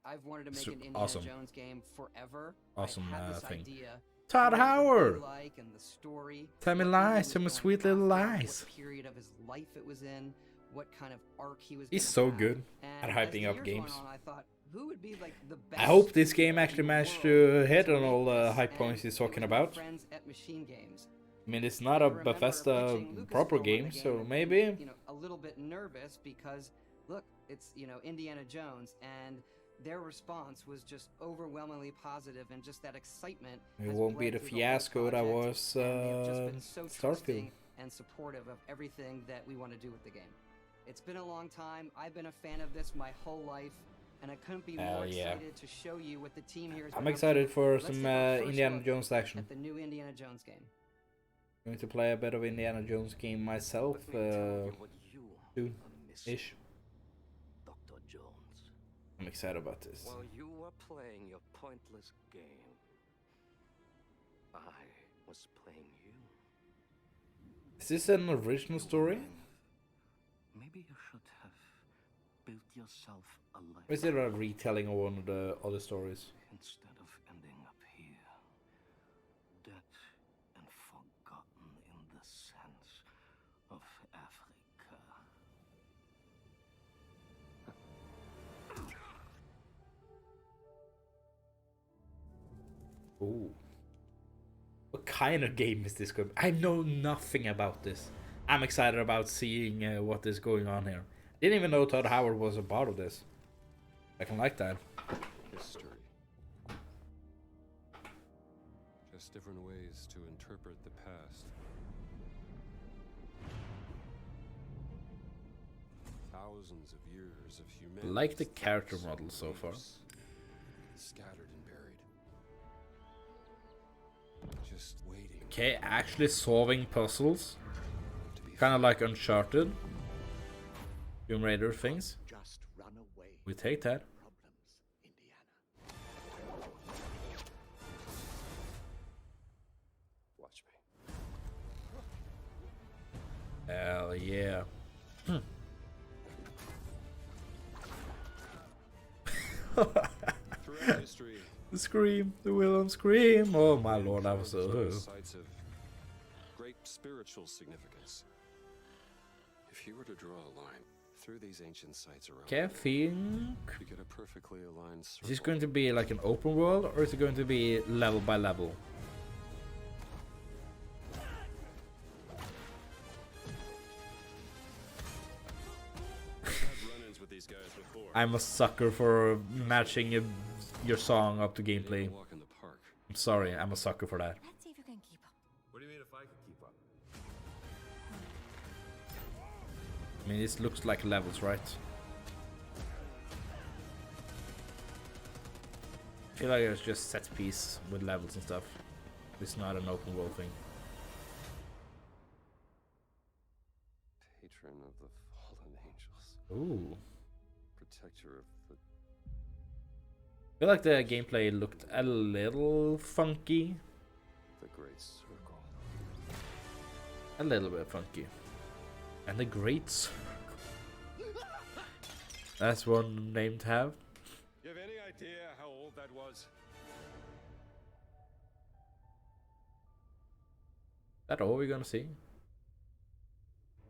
I've wanted to make an Indiana awesome. Jones game forever. Awesome thing. Idea. Todd Howard! Like and the story, tell me lies, tell me sweet little lies. What period of his life it was in, what kind of arc he was. He's so good at hyping up games. I thought, who would be like the best. I hope this game actually managed to hit on all the high points he's talking about. I mean, it's not a Bethesda proper game, so maybe. You know, a little bit nervous because, look, it's, you know, Indiana Jones, and their response was just overwhelmingly positive, and just that excitement. It won't be the fiasco that was Starfield. And supportive of everything that we want to do with the game. It's been a long time. I've been a fan of this my whole life. And I couldn't be more excited to show you what the team here is. I'm excited for some Indiana Jones action. At the new Indiana Jones game. I'm going to play a bit of Indiana Jones game myself, soon-ish. Dr. Jones. I'm excited about this. While you were playing your pointless game, I was playing you. Is this an original story? Maybe you should have built yourself life. Or is it a retelling of one of the other stories? Instead of ending up here, dead and forgotten in the sands of Africa. Ooh. What kind of game is this going? I know nothing about this. I'm excited about seeing what is going on here. Didn't even know Todd Howard was a part of this. I can like that. History. Just different ways to interpret the past. Thousands of years of humanity. Like the character model so far. Scattered and buried. Just waiting. Okay, actually solving puzzles. Kind of like Uncharted. Tomb Raider things. Just run away. We take that. Watch me. Hell yeah. Throughout history, The scream, the Willem scream. Oh my lord, that was so. sites of great spiritual significance. If you were to draw a line through these ancient sites around, Okay, I think. you get a perfectly aligned Is circle. this going to be like an open world or is it going to be level by level? I'm a sucker for matching your song up to gameplay. I'm sorry, I'm a sucker for that. Let's see if you can keep up. What do you mean if I could keep up? I mean, this looks like levels, right? I feel like it's just set piece with levels and stuff. It's not an open world thing. Patron of the fallen angels. Ooh. Protector of the... I feel like the gameplay looked a little funky. The Great Circle. A little bit funky. And the Great Circle. That's one name to have. You have any idea how old that was? That all we're gonna see?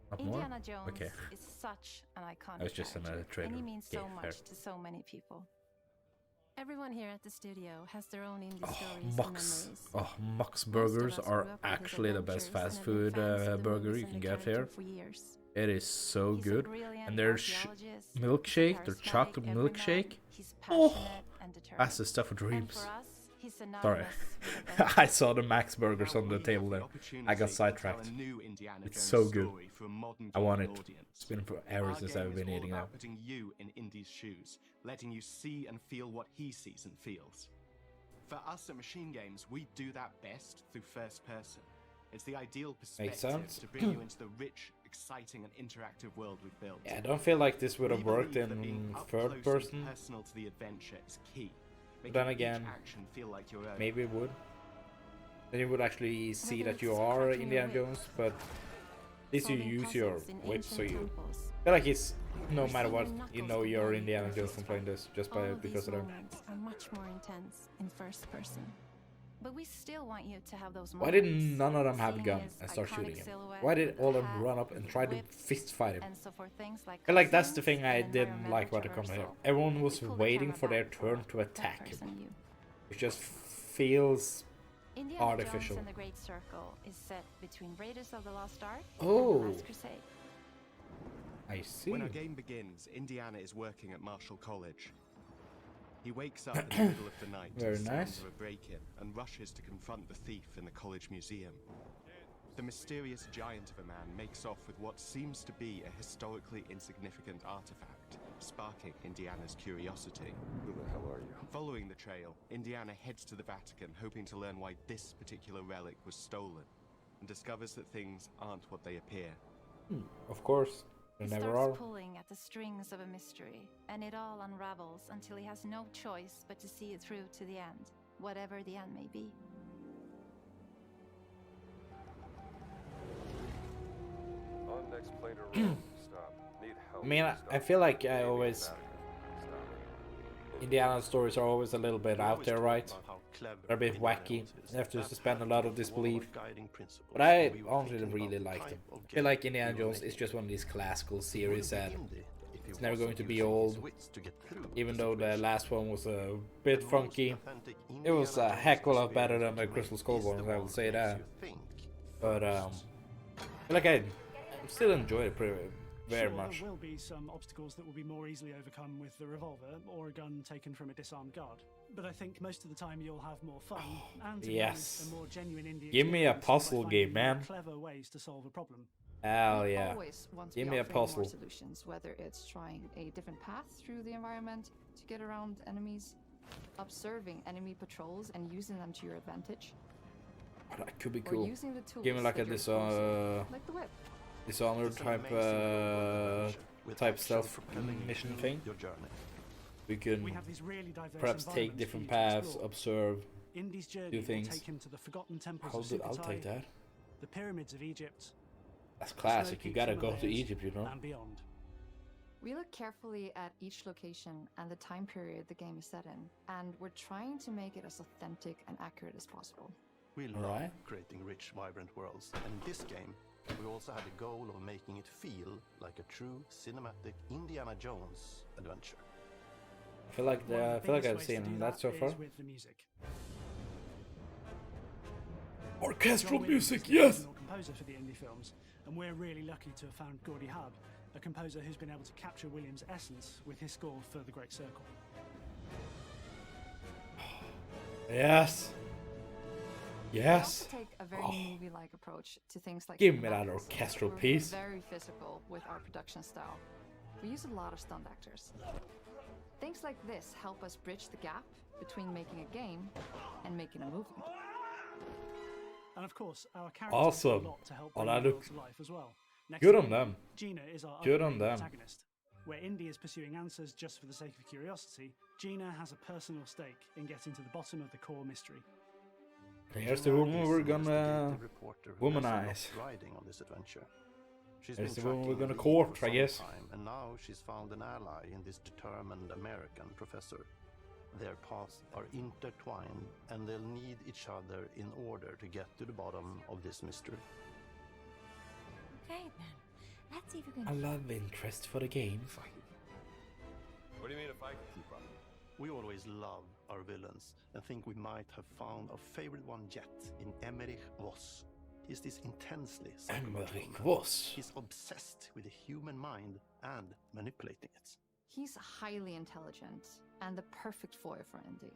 Not more? Indiana Jones Okay. is such an iconic That was just character, another trailer. and he means so Yeah, much fair. to so many people. Everyone here at the studio has their own indie stories and Mox. memories. Oh, Mox burgers us are grew up with his actually the best adventures fast and have been food fans of the burger movies you and can the get character here. for years. It is so He's a good. brilliant And their archaeologist, milkshake, their charismatic chocolate everyman, milkshake. he's Oh, passionate and determined. that's the stuff of And dreams. for us, he's Sorry. synonymous with adventure. I saw the Max burgers on the table there. I got sidetracked. It's so good. I want it. It's been for hours since I've been eating that. Putting you in Indy's shoes, letting you see and feel what he sees and feels. For us at Machine Games, we do that best through first person. It's the ideal perspective sense. to bring you into the rich, exciting, and interactive world we've built. Yeah, I don't feel like this would We have worked believe that being in up third close and person. personal to the adventure is key. But Making then each again, action feel like your own. maybe it would. Then you would actually see Whether that you it's are cracking a Indiana whip, Jones, but at least you solving use your puzzles in whip, so ancient you temples, feel like it's no or matter what, seeing you knuckles know to you're bone Indiana with a Jones fist from playing fight. this just All by of because these of that. moments are much more intense in first person. But we still want you to have those Why moments. did none of them have a Seeing gun his and start iconic shooting him? silhouette Why did with all the of them hat, run up and try to whip, fist fight him? and so for things like I feel like that's the cutscenes thing I and didn't environmental like about the combat here. traversal, Everyone was we pull the waiting camera for their back turn for to that attack. person you. It just feels Indiana artificial. Jones and the Great Circle is set between Raiders of the Lost Ark Oh. and The Last Crusade. I see. When our game begins, Indiana is working at Marshall College. He wakes up in the middle of the night to Very the sounds nice. of a break-in and rushes to confront the thief in the college museum. The mysterious giant of a man makes off with what seems to be a historically insignificant artifact, sparking Indiana's curiosity. Who the hell are you? Following the trail, Indiana heads to the Vatican hoping to learn why this particular relic was stolen, and discovers that things aren't what they appear. Of course, they He never starts are. pulling at the strings of a mystery, and it all unravels until he has no choice but to see it through to the end, whatever the end may be. On next plane to Rome. Stop. Need help. I mean, I Stop. feel like I Maybe always Vatican. Stop. Indiana stories are always a little bit out there, right? They're a bit wacky. You have to suspend a lot of disbelief. But I honestly really like them. I feel like Indiana Jones is just one of these classical series that it's never going to be old. Even though the last one was a bit funky, it was a heck of a lot better than the Crystal Skull ones, I will say that. But I feel like I still enjoy it very much. There will be some obstacles that will be more easily overcome with the revolver or a gun taken from a disarmed guard. But I think most of the time you'll have more fun and Yes. a more genuine indie Give me a experience by puzzle finding game, more man. Clever ways to solve a problem. Hell yeah. Always want to Give be me a offering more puzzle. solutions, whether it's trying a different path through the environment to get around enemies, observing enemy patrols and using them to your advantage. Oh, that could be Or cool. using the tools Give me like that a you're close to, like the whip. Dishonored type stealth mission thing. We can have these really diverse perhaps take environments different for you to paths, explore. observe, Indy's journey do will things. take him to the forgotten temples of I'll take Sukhothai, that. the pyramids of Egypt, That's classic. snow You peaks gotta of go to Himalayas, Egypt, you know. and beyond. We look carefully at each location and the time period the game is set in, and we're trying to make it as authentic and accurate as possible. We love Alright. creating rich, vibrant worlds, and in this game, we also had the goal of making it feel like a true cinematic Indiana Jones adventure. I feel like I've seen that so far. With the music. Orchestral John music, Williams is the yes! original composer for the indie films, and we're really lucky to have found Gordy Hub, a composer who's been able to capture Williams' essence with his score for The Great Circle. Yes. We Yes. also take a very Oh. movie-like approach to things like Give me that cinematics. orchestral We're piece. very physical with our production style. We use a lot of stunt actors. Things like this help us bridge the gap between making a game and making a movie. And of course, our characters Awesome. do a lot to help Oh, bring that the world looks to life as well. Next good to on Indy, them. Gina is our Good other on them. protagonist. Where Indy is pursuing answers just for the sake of curiosity, Gina has a personal stake in getting to the bottom of the core mystery. Here's the woman we're gonna womanize. Riding on this adventure. She's Here's been the woman we're tracking gonna Lee court, for I some guess. time, and now she's found an ally in this determined American professor. Their paths are intertwined, and they'll need each other in order to get to the bottom of this mystery. Okay, then. Let's see if we A can. love interest for the game. What do you mean if I can keep up? We always love our villains and think we might have found our favorite one yet in Emmerich Voss. He's this intensely psychological Emmerich man. Voss. He's obsessed with the human mind and manipulating it. He's highly intelligent and the perfect foil for Indy.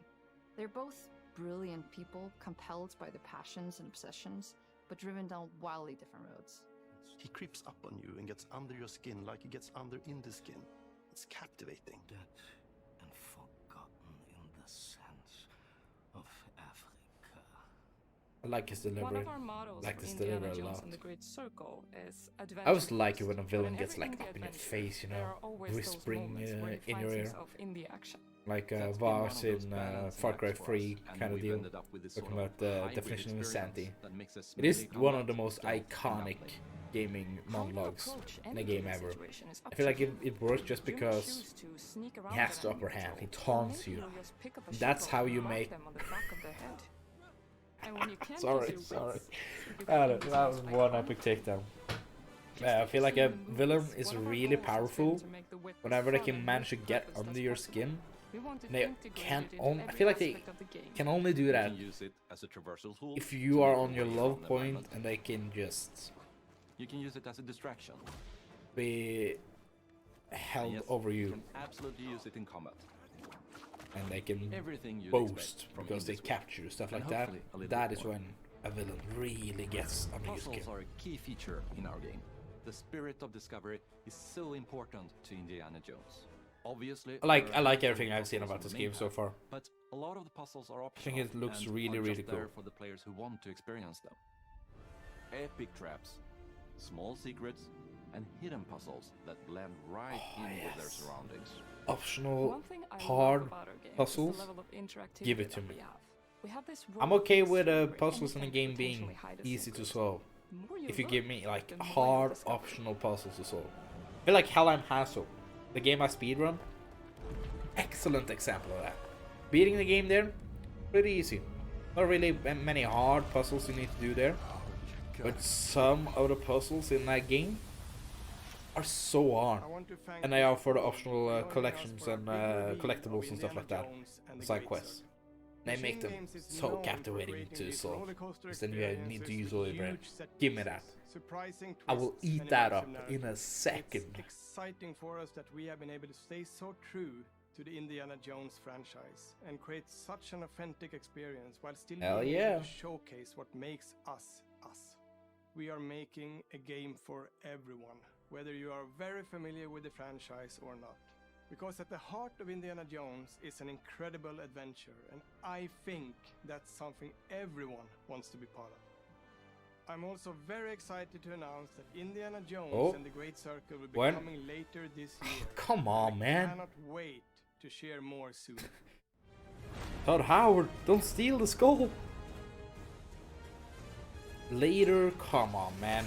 They're both brilliant people, compelled by their passions and obsessions, but driven down wildly different roads. He creeps up on you and gets under your skin like he gets under in the skin. It's captivating. Dead and forgotten in the sense of Africa. I like his delivery. One of our models Like for this Indiana delivery a Jones lot. and the Great Circle is I adventure. always like it when a But villain in gets every like indie up in your adventure, face, you there know, are always those whispering moments where you in find your ear. yourself in the action. Like That's been Voss one of those in balancing Far Cry acts for 3 us, and kind of we've deal. ended up with this Talking sort of about the hybrid definition of experience insanity. that makes us It is melee one of combat the most stealth and iconic grappling. gaming How you monologues approach in a any game given ever. situation is up I feel to like you. it works just You may because choose to sneak he around has an the upper enemy hand. He patrol, or taunts maybe you. you'll just pick up a That's shuttle how and you whack make. them on the back of the head. And when you can't Sorry, use your sorry. wits, you That can use was things like one arm epic takedown. I feel like a villain is really powerful whenever they can manage to get under your skin. We want it They integrated can't into only. I every feel like they aspect of the game. can only do that You can use it as a traversal tool if to you are make on your your way low around the point environment. and they can just You can use it as a distraction. be held Yes, over You you, can absolutely use it in combat. and they can Everything you'd boast expect from because they Indie's work. capture you, stuff And like that. hopefully a little That bit is more. when a villain really gets under your skin. Puzzles are a key feature in our game. The spirit of discovery is so important to Indiana Jones. Obviously, I like there are everything I've seen puzzles about on this the game main so path, far. But a lot of the puzzles are I optional. think it looks and really, are really just there cool. for the players who want to experience them. Epic traps, small secrets, and hidden puzzles that blend right in with their surroundings. Optional One thing I love hard about our game is the puzzles. level of interactivity Give it to that me. we have. We have this I'm role okay of with discovery, puzzles in a anything game being potentially hide a easy to secret. solve. The more you If you look, give me like the more you hard discover. optional puzzles to solve. I feel like Hellheim Hassle, the game I speedrun, excellent example of that. Beating the game there, pretty easy. Not really many hard puzzles you need to do there, but some of the puzzles in that game are so hard, and they are for the optional collections and collectibles and stuff like that, side quests. They make them so captivating to solve, because then you need to use all your brain. Give me that. I will eat that up in a second. It's exciting for us that we have been able to stay so true to the Indiana Jones franchise and create such an authentic experience while still being able to showcase what makes us us. We are making a game for everyone, whether you are very familiar with the franchise or not. Because at the heart of Indiana Jones is an incredible adventure, and I think that's something everyone wants to be part of. I'm also very excited to announce that Indiana Jones and the Great Circle will be coming later this year. Come on, man. I cannot wait to share more soon. Todd Howard, don't steal the skull. Later, come on, man.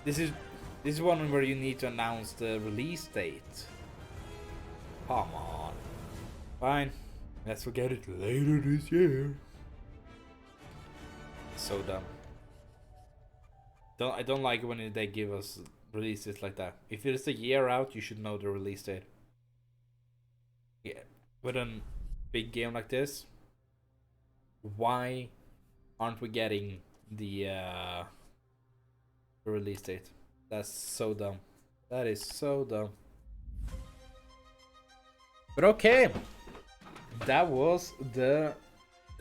This is one where you need to announce the release date. Come on. Fine. Let's forget it later this year. So dumb. I don't like it when they give us releases like that. If it's a year out, you should know the release date. Yeah. With a big game like this, why aren't we getting the release date? That's so dumb. That is so dumb. But okay, that was the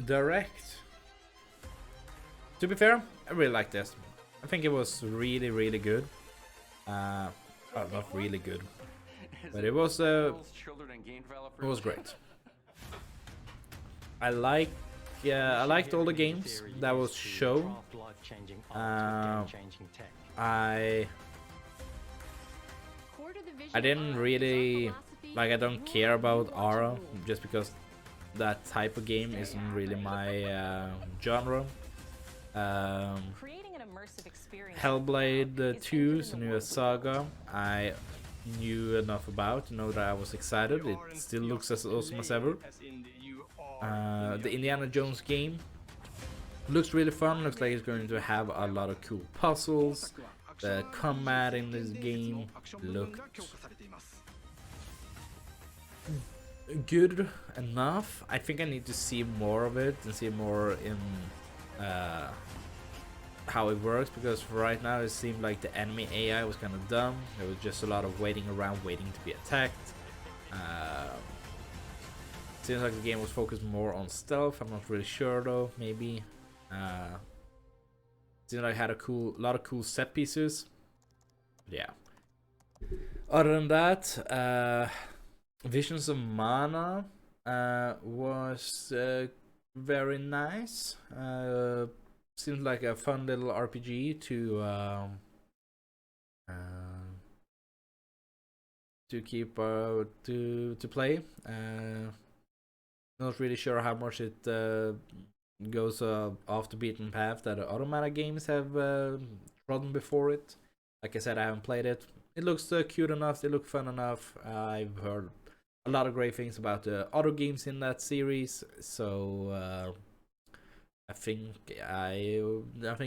direct. To be fair, I really like this. I think it was really, really good. Well, not really good, but it was great. I liked all the games that was shown. I didn't really like. I don't care about Aura just because that type of game isn't really my genre. Hellblade 2, Senua's Saga, I knew enough about to know that I was excited. It still looks as awesome as ever. The Indiana Jones game looks really fun. Looks like it's going to have a lot of cool puzzles. The combat in this game looked good enough. I think I need to see more of it and see more in how it works, because for right now it seemed like the enemy AI was kind of dumb. There was just a lot of waiting around, waiting to be attacked. Seems like the game was focused more on stealth. I'm not really sure though. Maybe. Seems like it had a lot of cool set pieces. But yeah. Other than that, Visions of Mana was very nice. Seems like a fun little RPG to keep to play. Not really sure how much it goes off the beaten path that other Mana games have trodden before it. Like I said, I haven't played it. It looks cute enough. It looks fun enough. I've heard a lot of great things about the other games in that series, so I think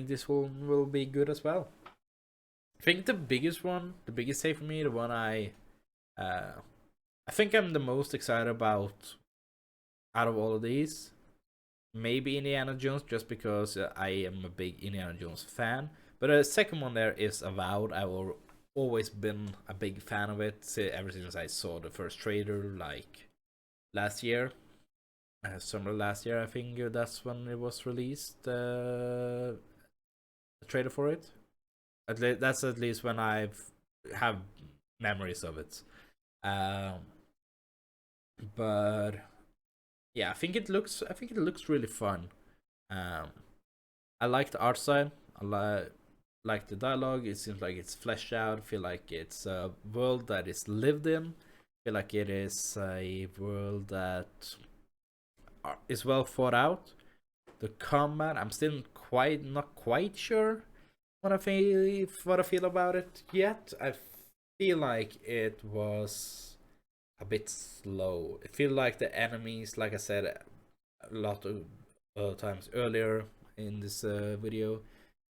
this will be good as well. I think the biggest save for me, the one I think I'm the most excited about out of all of these, maybe Indiana Jones, just because I am a big Indiana Jones fan. But the second one there is Avowed. I've always been a big fan of it ever since I saw the first trailer, like last year. Summer last year, I think that's when it was released. The trailer for it. That's at least when I have memories of it. But yeah, I think it looks really fun. I like the art style. I like the dialogue. It seems like it's fleshed out. I feel like it's a world that is lived in. I feel like it is a world that is well thought out. The combat, I'm still not quite sure what I feel about it yet. I feel like it was a bit slow. It feels like the enemies, like I said a lot of times earlier in this video,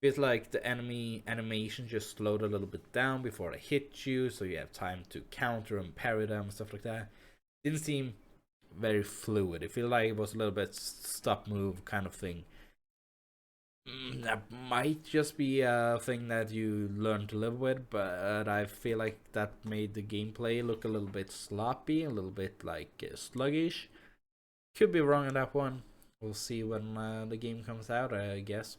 feels like the enemy animation just slowed a little bit down before they hit you, so you have time to counter and parry them and stuff like that. Didn't seem very fluid. It felt like it was a little bit stop move kind of thing. That might just be a thing that you learn to live with, but I feel like that made the gameplay look a little bit sloppy, a little bit like sluggish. Could be wrong on that one. We'll see when the game comes out, I guess.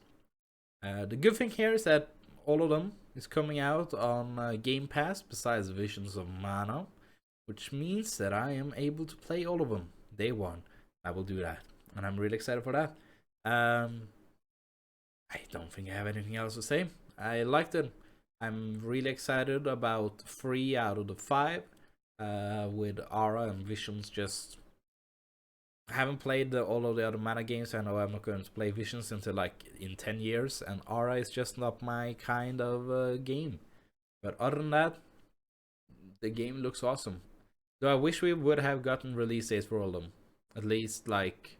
The good thing here is that all of them is coming out on Game Pass besides Visions of Mana, which means that I am able to play all of them day one. I will do that, and I'm really excited for that. I don't think I have anything else to say. I liked it. I'm really excited about 3 out of the 5 with Aura and Visions. Just I haven't played all of the other Mana games. I know I'm not going to play Visions until like in 10 years, and Aura is just not my kind of game. But other than that, the game looks awesome. Though I wish we would have gotten release dates for all of them. At least like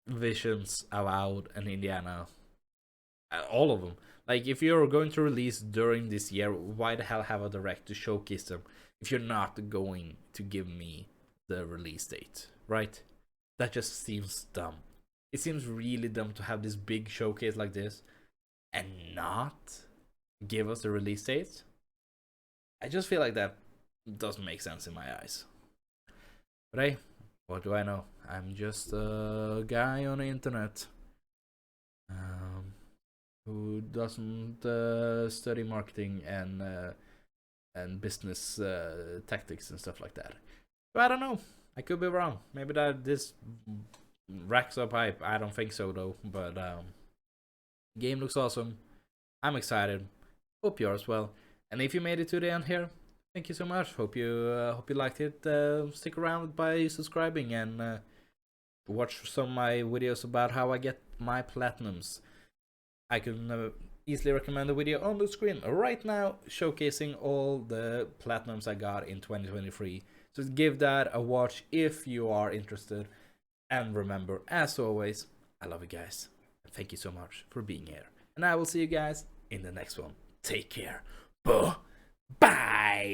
Visions, Avowed, and Indiana. All of them. Like, if you're going to release during this year, why the hell have a direct to showcase them if you're not going to give me the release date, right? That just seems dumb. It seems really dumb to have this big showcase like this and not give us the release date. I just feel like that doesn't make sense in my eyes. But hey, what do I know? I'm just a guy on the internet who doesn't study marketing and business tactics and stuff like that. But I don't know. I could be wrong. Maybe that this racks up hype. I don't think so though. But game looks awesome. I'm excited. Hope you're as well. And if you made it to the end here, thank you so much. Hope you liked it. Stick around by subscribing and watch some of my videos about how I get my platinums. I can easily recommend a video on the screen right now showcasing all the platinums I got in 2023. So give that a watch if you are interested. And remember, as always, I love you guys. Thank you so much for being here. And I will see you guys in the next one. Take care. Bye.